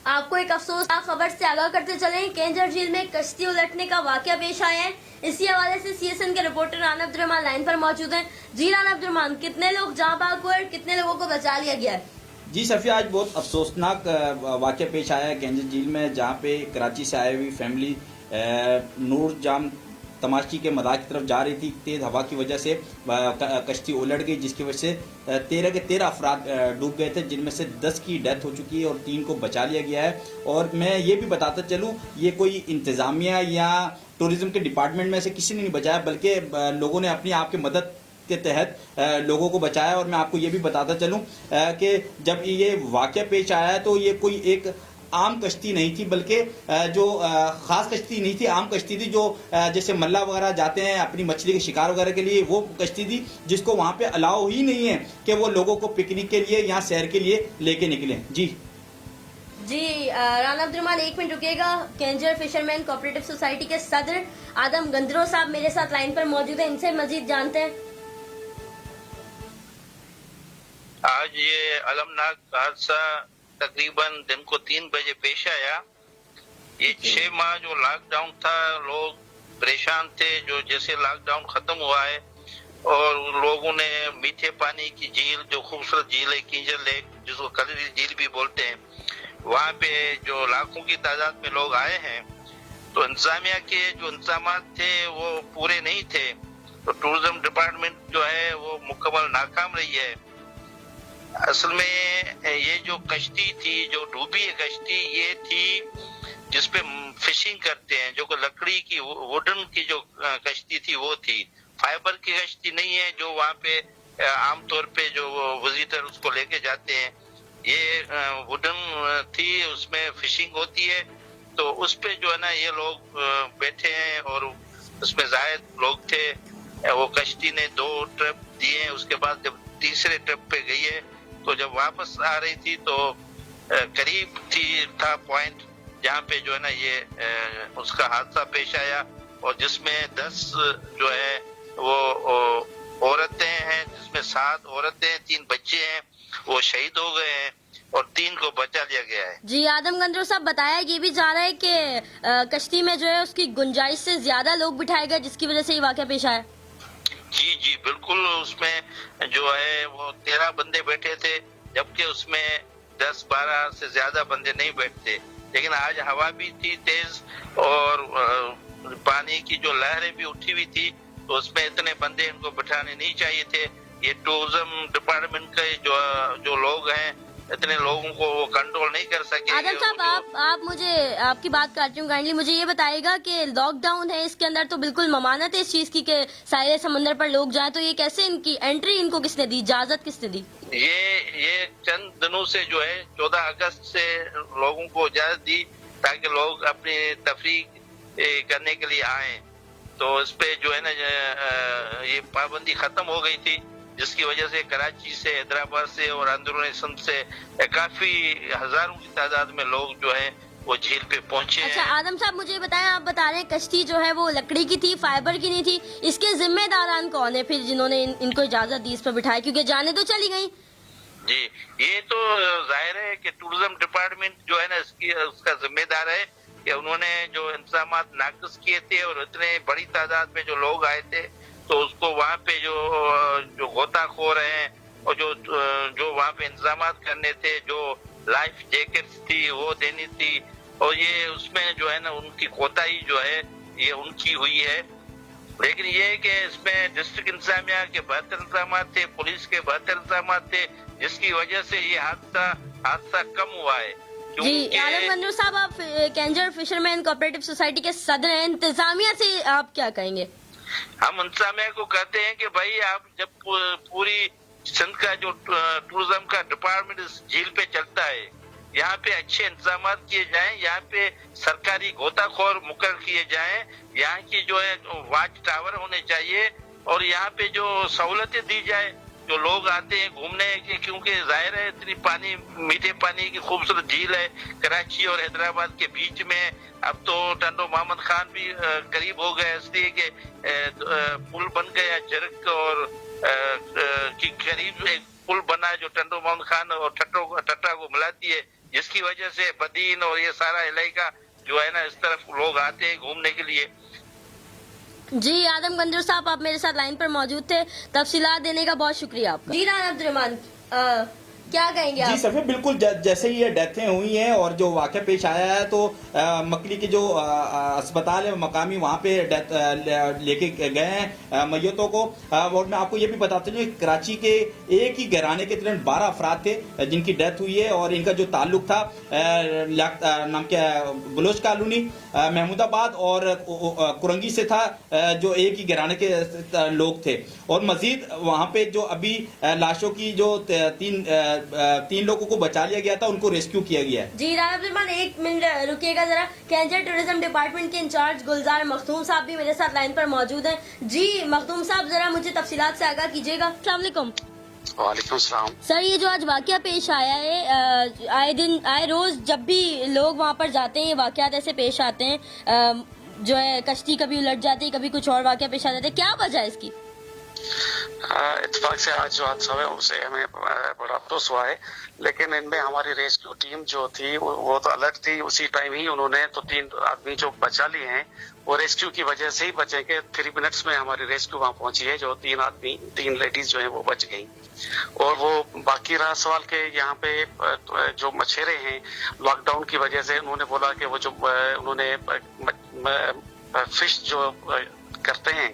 आपको एक अफसोसनाक खबर से आगाह करते चलें, केंजर झील में कश्ती उलटने का वाकया पेश आया है। इसी हवाले से सीएसएन के रिपोर्टर राना अब्दुर्रहमान लाइन पर मौजूद हैं। जी राना अब्दुर्रहमान, कितने लोग जहां भाग हुए और कितने लोगों को बचा लिया गया है? जी सफिया, आज बहुत अफसोसनाक वाक़या पेश आया है केंजर झील में, जहाँ पे कराची से आई हुई फैमिली नूर जाम तमाशी के मदार की तरफ जा रही थी। तेज़ हवा की वजह से कश्ती उलट गई, जिसकी वजह से 13 के 13 अफराद डूब गए थे, जिनमें से 10 की डेथ हो चुकी है और 3 को बचा लिया गया है। और मैं ये भी बताता चलूँ, ये कोई इंतज़ामिया या टूरिज़्म के डिपार्टमेंट में से किसी ने नहीं बचाया, बल्कि लोगों ने अपनी आपकी मदद के तहत लोगों को बचाया। और मैं आपको ये भी बताता चलूं कि जब ये वाक़या पेश आया है तो ये कोई एक आम कश्ती नहीं थी, बल्कि जो ख़ास कश्ती नहीं थी, आम कश्ती थी, जो जैसे मल्ला वगैरह जाते हैं अपनी मछली के शिकार वगैरह के लिए, वो कश्ती थी जिसको वहाँ पे अलाउ ही नहीं है कि वो लोगों को पिकनिक के लिए या सैर के लिए लेके निकलें। जी राना अब्दुर्रहमान, 1 मिनट रुकिएगा। केंजर फिशरमैन कोऑपरेटिव सोसाइटी के सदर आदम गंदरो साहब मेरे साथ लाइन पर मौजूद हैं, इनसे मजीद जानते हैं। आज ये अलमनाक हादसा तकरीबन दिन को 3 बजे पेश आया। ये 6 माह जो लॉकडाउन था, लोग परेशान थे। जो जैसे लॉकडाउन खत्म हुआ है और लोगों ने मीठे पानी की झील, जो खूबसूरत झील है केंजर लेक, जिसको कलरी झील भी बोलते हैं, वहाँ पे जो लाखों की तादाद में लोग आए हैं, तो इंतजामिया के जो इंतजाम थे वो पूरे नहीं थे। तो टूरिज्म डिपार्टमेंट जो है वो मुकम्मल नाकाम रही है। असल में ये जो कश्ती थी, जो डूबी है कश्ती, ये थी जिसपे फिशिंग करते हैं, जो लकड़ी की वुडन की जो कश्ती थी वो थी, फाइबर की कश्ती नहीं है जो वहाँ पे आमतौर पे जो विजिटर उसको लेके जाते हैं। ये वुडन थी, उसमें फिशिंग होती है। तो उस पे जो है ना ये लोग बैठे हैं और उसमें जायद लोग थे। वो कश्ती ने 2 ट्रिप दिए, उसके बाद जब तीसरे ट्रिप पे गई है तो जब वापस आ रही थी तो करीब था पॉइंट जहाँ पे जो है ना ये उसका हादसा पेश आया, और जिसमें 10 जो है वो औरतें हैं, जिसमें 7 औरतें 3 बच्चे हैं, वो शहीद हो गए हैं और 3 को बचा लिया गया है। जी आदम गंदरो साहब, बताया ये भी जा रहा है कि कश्ती में जो है उसकी गुंजाइश से ज्यादा लोग बिठाए गए, जिसकी वजह से ये वाकया पेश आया। जी बिल्कुल, उसमें जो है वो 13 बंदे बैठे थे, जबकि उसमें 10-12 से ज्यादा बंदे नहीं बैठते। लेकिन आज हवा भी थी तेज और पानी की जो लहरें भी उठी हुई थी, तो उसमें इतने बंदे इनको बिठाने नहीं चाहिए थे। ये टूरिज्म डिपार्टमेंट के जो लोग हैं, इतने लोगों को वो कंट्रोल नहीं कर सके। आदम साहब, आप मुझे आपकी बात काटती हूँ, काइंडली मुझे ये बताइएगा कि लॉकडाउन है, इसके अंदर तो बिल्कुल ममानत है इस चीज की कि साहिल समंदर पर लोग जाएं, तो ये कैसे इनकी एंट्री इनको किसने दी, इजाजत किसने दी? ये चंद दिनों से जो है 14 अगस्त से लोगों को इजाजत दी ताकि लोग अपनी तफरीह करने के लिए आए। तो इस पे जो है ना ये पाबंदी खत्म हो गई थी, जिसकी वजह से कराची से, हैदराबाद से और अंदरूनी सिंध से काफी हजारों की तादाद में लोग जो है वो झील पे पहुंचे। अच्छा आदम साहब, मुझे बताएं, आप बता रहे हैं कश्ती जो है वो लकड़ी की थी, फाइबर की नहीं थी, इसके जिम्मेदारान कौन है फिर जिन्होंने इनको इजाजत दी इस पर बिठाया, क्योंकि जाने तो चली गई? जी, ये तो जाहिर है कि टूरिज्म डिपार्टमेंट जो है ना उसका जिम्मेदार है कि उन्होंने जो इंतजाम नाकिस किए थे और इतने बड़ी तादाद में जो लोग आए थे, तो उसको वहाँ पे जो गोताखोर हैं और जो वहाँ पे इंतजाम करने थे, जो लाइफ जैकेट्स थी वो देनी थी, और ये उसमें जो है ना उनकी कोताही जो है ये उनकी हुई है। लेकिन ये है कि इसमें डिस्ट्रिक्ट इंतजामिया के बेहतर इंतजाम थे, पुलिस के बेहतर इंतजाम थे, जिसकी वजह से ये हादसा कम हुआ है। जी आदम गंदरो साहब, आप केंजर फिशरमैन कोऑपरेटिव सोसाइटी के सदर हैं, इंतजामिया से आप क्या कहेंगे? हम इंतजामिया को कहते हैं कि भाई आप जब पूरी सिंध का जो टूरिज्म का डिपार्टमेंट इस झील पे चलता है, यहाँ पे अच्छे इंतजाम किए जाएं, यहाँ पे सरकारी गोताखोर मुकर्रर किए जाएं, यहाँ की जो है वाच टावर होने चाहिए, और यहाँ पे जो सहूलतें दी जाए, जो लोग आते हैं घूमने के, क्योंकि जाहिर है इतनी मीठे पानी की खूबसूरत झील है कराची और हैदराबाद के बीच में। अब तो टंडो मोहम्मद खान भी करीब हो गया, इसलिए कि पुल बन गया जरक और की करीब एक पुल बना है जो टंडो मोहम्मद खान और टट्टा को मिलाती है। جس کی وجہ سے بدین اور یہ سارا علاقہ جو ہے نا اس طرف لوگ آتے ہیں گھومنے کے لیے. جی آدم گنجر صاحب آپ میرے ساتھ لائن پر موجود تھے, تفصیلات دینے کا بہت شکریہ آپ کا. جی رانا عبد الرحمان کیا کہیں گے جی آپ؟ سفیر بالکل جیسے ہی یہ ڈیتھیں ہوئی ہیں اور جو واقعہ پیش آیا ہے تو مکلی کے جو اسپتال ہے مقامی وہاں پہ لے کے گئے ہیں میتوں کو. اور میں آپ کو یہ بھی بتاتا ہوں کہ کراچی کے ایک ہی گھرانے کے تقریباً 12 افراد تھے جن کی ڈیتھ ہوئی ہے اور ان کا جو تعلق تھا نام کیا ہے بلوچ کالونی محمود آباد اور کرنگی سے تھا, جو ایک ہی گھرانے کے لوگ تھے. اور مزید وہاں پہ جو ابھی لاشوں کی جو تین لوگوں کو بچا لیا گیا تھا ان کو ریسکیو کیا گیا ہے. جی رانا عبد الرحمان ایک منٹ رکیے گا ذرا, کینجر ٹورزم ڈپارٹمنٹ کے انچارج گلزار مختوم صاحب بھی میرے ساتھ لائن پر موجود ہیں. جی مختوم صاحب ذرا مجھے تفصیلات سے آگاہ کیجیے گا. السلام علیکم. وعلیکم السلام. سر یہ جو آج واقعہ پیش آیا ہے, آئے روز جب بھی لوگ وہاں پر جاتے ہیں یہ واقعات ایسے پیش آتے ہیں, جو ہے کشتی کبھی الٹ جاتی ہے کبھی کچھ اور واقعہ پیش آ جاتے ہیں, کیا وجہ ہے اس کی؟ اتفاق سے آج جو حادثہ ہوا اسے ہمیں بڑا افسوس ہوا ہے, لیکن ان میں ہماری ریسکیو ٹیم جو تھی وہ تو الرٹ تھی. اسی ٹائم ہی انہوں نے تو 3 آدمی جو بچا لیے ہیں وہ ریسکیو کی وجہ سے ہی بچے کہ 3 منٹس میں ہماری ریسکیو وہاں پہنچی ہے. جو 3 لیڈیز جو ہیں وہ بچ گئیں. اور وہ باقی رہا سوال کہ یہاں پہ جو مچھیرے ہیں لاک ڈاؤن کی وجہ سے انہوں نے بولا کہ وہ جو انہوں نے فش جو کرتے ہیں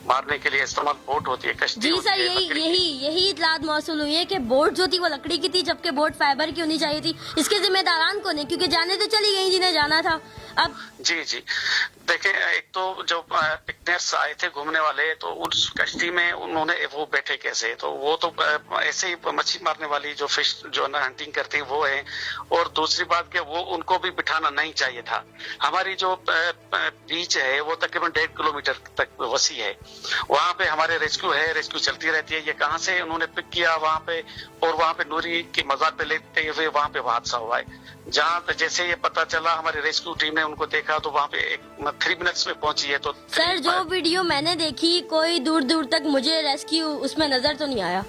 مارنے کے لیے استعمال بوٹ ہوتی ہے, کشتی. جی سر یہی اطلاعات موصول ہوئی ہے کہ بوٹ جو تھی وہ لکڑی کی تھی جبکہ بوٹ فائبر کی ہونی چاہیے تھی. اس کے ذمہ داران کون ہیں, کیونکہ جانے تو چلی گئی جنہیں جانا تھا. اب جی دیکھیں, ایک تو جو پکنرس آئے تھے گھومنے والے تو اس کشتی میں انہوں نے وہ بیٹھے کیسے, تو وہ تو ایسے ہی مچھلی مارنے والی جو فش جو نا ہنٹنگ کرتی ہیں وہ ہے. اور دوسری بات کہ وہ ان کو بھی بٹھانا نہیں چاہیے تھا. ہماری جو بیچ ہے وہ تقریباً 1.5 کلومیٹر تک وسیع ہے. وہاں پہ ہمارے ریسکیو چلتی رہتی ہے. یہ کہاں سے انہوں نے پک کیا وہاں پہ, اور وہاں پہ نوری کی مزار پہ لیتے ہوئے وہاں پہ حادثہ ہوا ہے. جہاں جیسے یہ پتا چلا ہماری ریسکیو ٹیم نے ان کو دیکھا تو وہاں پہ 3 منٹس میں پہنچی ہے. تو سر جو ویڈیو میں نے دیکھی کوئی دور تک مجھے ریسکیو اس میں نظر تو نہیں آیا.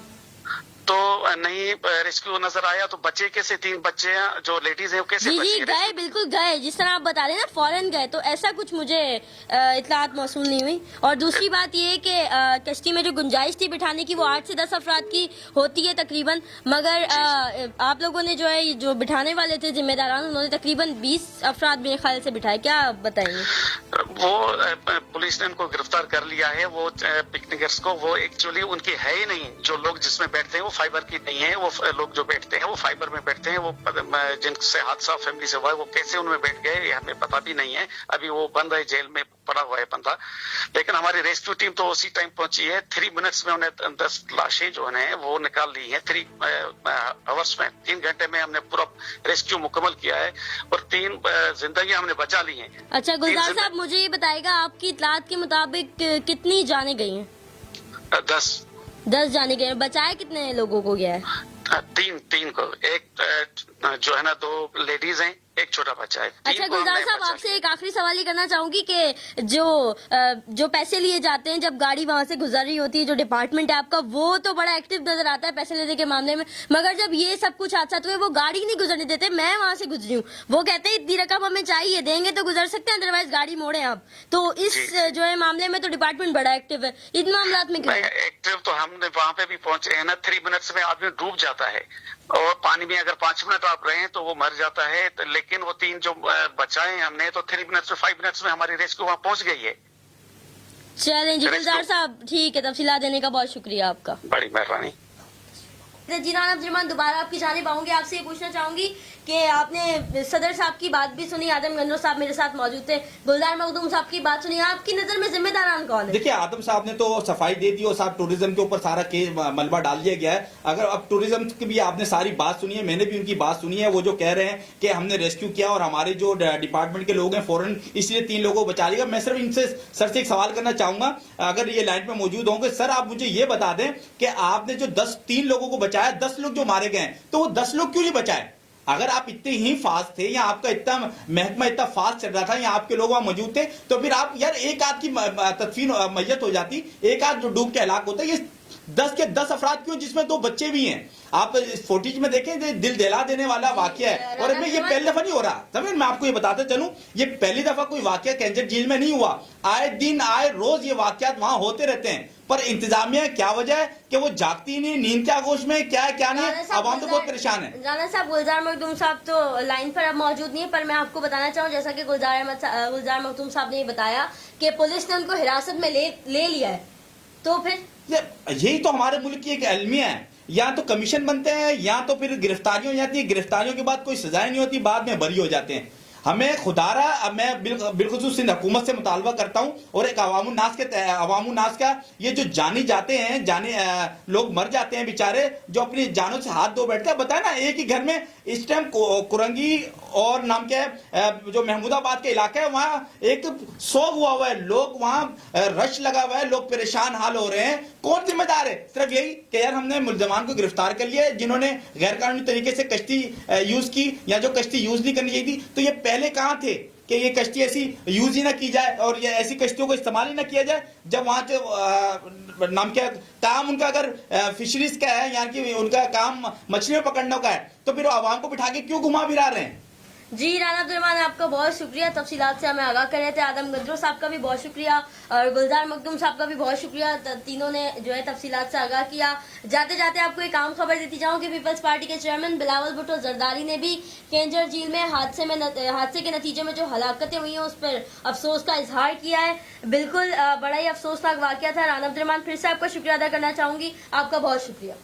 تو نہیں ریسکیو نظر آیا تو بچے کیسے 3 بچے جو لیڈیز ہیں کیسے جی گئے, بالکل گئے, جس طرح آپ بتا رہے ہیں نا فوراً گئے. تو ایسا کچھ مجھے اطلاعات موصول نہیں ہوئی. اور دوسری بات یہ کہ کشتی میں جو گنجائش تھی بٹھانے کی وہ 8 سے 10 افراد کی ہوتی ہے تقریباً, مگر آپ لوگوں نے جو بٹھانے والے تھے ذمہ داران انہوں نے تقریباً 20 افراد میرے خیال سے بٹھائے. کیا بتائیں گے؟ وہ پولیس نے ان کو گرفتار کر لیا ہے. وہ پکنکرز کو وہ ایکچولی ان کی ہے ہی نہیں. جو لوگ جس میں بیٹھتے ہیں وہ فائبر کی نہیں ہے. وہ لوگ جو بیٹھتے ہیں وہ فائبر میں بیٹھتے ہیں. وہ جن سے حادثہ فیملی سے ہوا ہے وہ کیسے ان میں بیٹھ گئے یہ ہمیں پتا بھی نہیں ہے. ابھی وہ بند ہے, جیل میں پڑا ہوا ہے بندہ. لیکن ہماری ریسکیو ٹیم تو اسی ٹائم پہنچی ہے. 3 منٹس میں انہیں 10 لاشیں جو ہیں وہ نکال لی ہیں. 3 آورس میں 3 گھنٹے میں ہم نے پورا ریسکیو مکمل کیا ہے اور 3 زندگیاں ہم نے بچا لی ہیں. اچھا گلزار صاحب مجھے یہ بتائے گا آپ کی اطلاعات کے مطابق کتنی جانیں گئی ہیں؟ 10 جانے گئے. بچائے کتنے لوگوں کو گیا ہے؟ 3 کو. ایک جو ہے نا 2 لیڈیز ہیں, ایک چھوٹا بچہ ہے. اچھا گلزار صاحب آپ سے ایک آخری سوال یہ کرنا چاہوں گی کہ جو پیسے لیے جاتے ہیں جب گاڑی وہاں سے گزر رہی ہوتی ہے, جو ڈپارٹمنٹ ہے آپ کا وہ تو بڑا ایکٹیو نظر آتا ہے پیسے لینے کے معاملے میں, مگر جب یہ سب کچھ حادثات ہوئے وہ گاڑی نہیں گزرنے دیتے. میں وہاں سے گزری ہوں, وہ کہتے ہیں اتنی رقم ہمیں چاہیے, دیں گے تو گزر سکتے ہیں ادروائز گاڑی موڑیں آپ. تو اس جو ہے معاملے میں تو ڈپارٹمنٹ بڑا ایکٹیو ہے, ان معاملات میں کیوں ایکٹیو؟ تو ہم نے وہاں پہ بھی پہنچے ہیں نا. 3 منٹس میں آدمی ڈوب جاتا ہے اور پانی میں اگر 5 منٹ آپ رہے تو وہ مر جاتا ہے. لیکن وہ 3 جو بچائے ہم نے تو 3 منٹ سے 5 منٹس میں ہماری ریسکیو وہاں پہنچ گئی ہے. چلیں جی گلزار صاحب ٹھیک ہے, تفصیلات دینے کا بہت شکریہ آپ کا. بڑی مہربانی. جی رانا عبد الرحمان دوبارہ آپ کی جانب آؤں گی. آپ سے یہ پوچھنا چاہوں گی کہ آپ نے صدر صاحب کی بات بھی سنی, آدم گنجر صاحب میرے ساتھ موجود تھے, گلزار مخدوم صاحب کی بات سنی. آپ کی نظر میں ذمہ داران کون ہے؟ دیکھیے آدم صاحب نے تو صفائی دے دی اور صاحب ٹورزم کے اوپر سارا ملبہ ڈال دیا گیا ہے. اگر اب ٹورزم کی بھی آپ نے ساری بات سنی ہے, میں نے بھی ان کی بات سنی ہے. وہ جو کہہ رہے ہیں کہ ہم نے ریسکیو کیا اور ہمارے جو ڈپارٹمنٹ کے لوگ ہیں فوراً اس لیے 3 لوگوں کو بچا لیا. میں صرف ان سے سر سے ایک سوال کرنا چاہوں گا, اگر یہ لائن پہ موجود ہوں گے, سر آپ مجھے یہ بتا دیں کہ آپ نے جو 3 لوگوں کو بچایا, 10 لوگ جو مارے گئے ہیں, تو وہ 10 لوگ کیوں نہیں بچائے؟ اگر آپ اتنے ہی فاسٹ تھے یا آپ کا اتنا محکمہ اتنا فاسٹ چل رہا تھا یا آپ کے لوگ وہاں موجود تھے, تو پھر آپ یار ایک آدھ کی تدفین میت ہو جاتی, ایک آدھ جو ڈوب کے ہلاک ہوتا ہے. یہ 10 के 10 अफराद क्यों, जिसमें 2 बच्चे भी हैं। आप फुटेज में देखें, दिल दहला देने वाला वाकया है। और मैं ये पहली दफा नहीं हो रहा, समझ, मैं आपको ये बताते चलूं, ये पहली दफा कोई वाकया कैंजर झील में नहीं हुआ। आए दिन आए रोज ये वाकयात वहां होते रहते हैं, पर इंतजामिया क्या वजह है कि वो जागती नहीं, नींद के आगोश में, क्या है क्या नहीं, आवाम तो बहुत परेशान है। राणा साहब, गुलजार मखदूम साहब तो लाइन पर अब मौजूद नहीं है, पर मैं आपको बताना चाहूँ, जैसा कि गुलजार मखदूम साहब ने ये बताया कि पुलिस ने उनको हिरासत में ले लिया है, तो फिर यही तो हमारे मुल्क की एक अलमिया है, या तो कमीशन बनते हैं या तो फिर गिरफ्तारियां हो जाती है, गिरफ्तारियों के बाद कोई सजाएं नहीं होती, बाद में बरी हो जाते हैं। हमें खुदारा, अब मैं बिलखुसूस सिंध हुकूमत से मुतालबा करता हूं, और एक अवामुन्नास का ये जो जाने जाते हैं, लोग मर जाते हैं बेचारे, जो अपनी जानों से हाथ धो बैठते हैं। बताए ना, एक ही घर में इस टाइम कुरंगी और नाम क्या है, जो महमूदाबाद के इलाका है, वहां एक सोग हुआ है, लोग वहां रश लगा हुआ है, लोग परेशान हाल हो रहे हैं। कौन जिम्मेदार है? सिर्फ यही कि यार हमने मुलजमान को गिरफ्तार कर लिया है, जिन्होंने गैर कानूनी तरीके से कश्ती यूज की, या जो कश्ती यूज नहीं करनी चाहिए थी। तो ये पहले कहां थे कि ये कश्ती ऐसी यूज ही ना की जाए, और ये ऐसी कश्तियों को इस्तेमाल ही ना किया जाए, जब वहां के नाम क्या काम उनका अगर फिशरीज का है, यानी कि उनका काम मछलियां पकड़ने का है, तो फिर आवाम को बिठा के क्यों घुमा फिरा रहे हैं? जी राना अब्दुर्रहमान, आपका बहुत शुक्रिया, तफसीलात से हमें आगाह कर रहे थे। आदम गदरो साहब का भी बहुत शुक्रिया, और गुलजार मखदूम साहब का भी बहुत शुक्रिया, तीनों ने जो है तफसीलात से आगाह किया। जाते जाते आपको एक आम खबर देती जाऊं कि पीपल्स पार्टी के चेयरमैन बिलावल भुट्टो जरदारी ने भी केंजर झील में हादसे के नतीजे में जो हलाकतें हुई हैं उस पर अफसोस का इजहार किया है। बिल्कुल बड़ा ही अफसोसनाक वाकया था। राना अब्दुर्रहमान, फिर से आपका शुक्रिया अदा करना चाहूंगी, आपका बहुत शुक्रिया।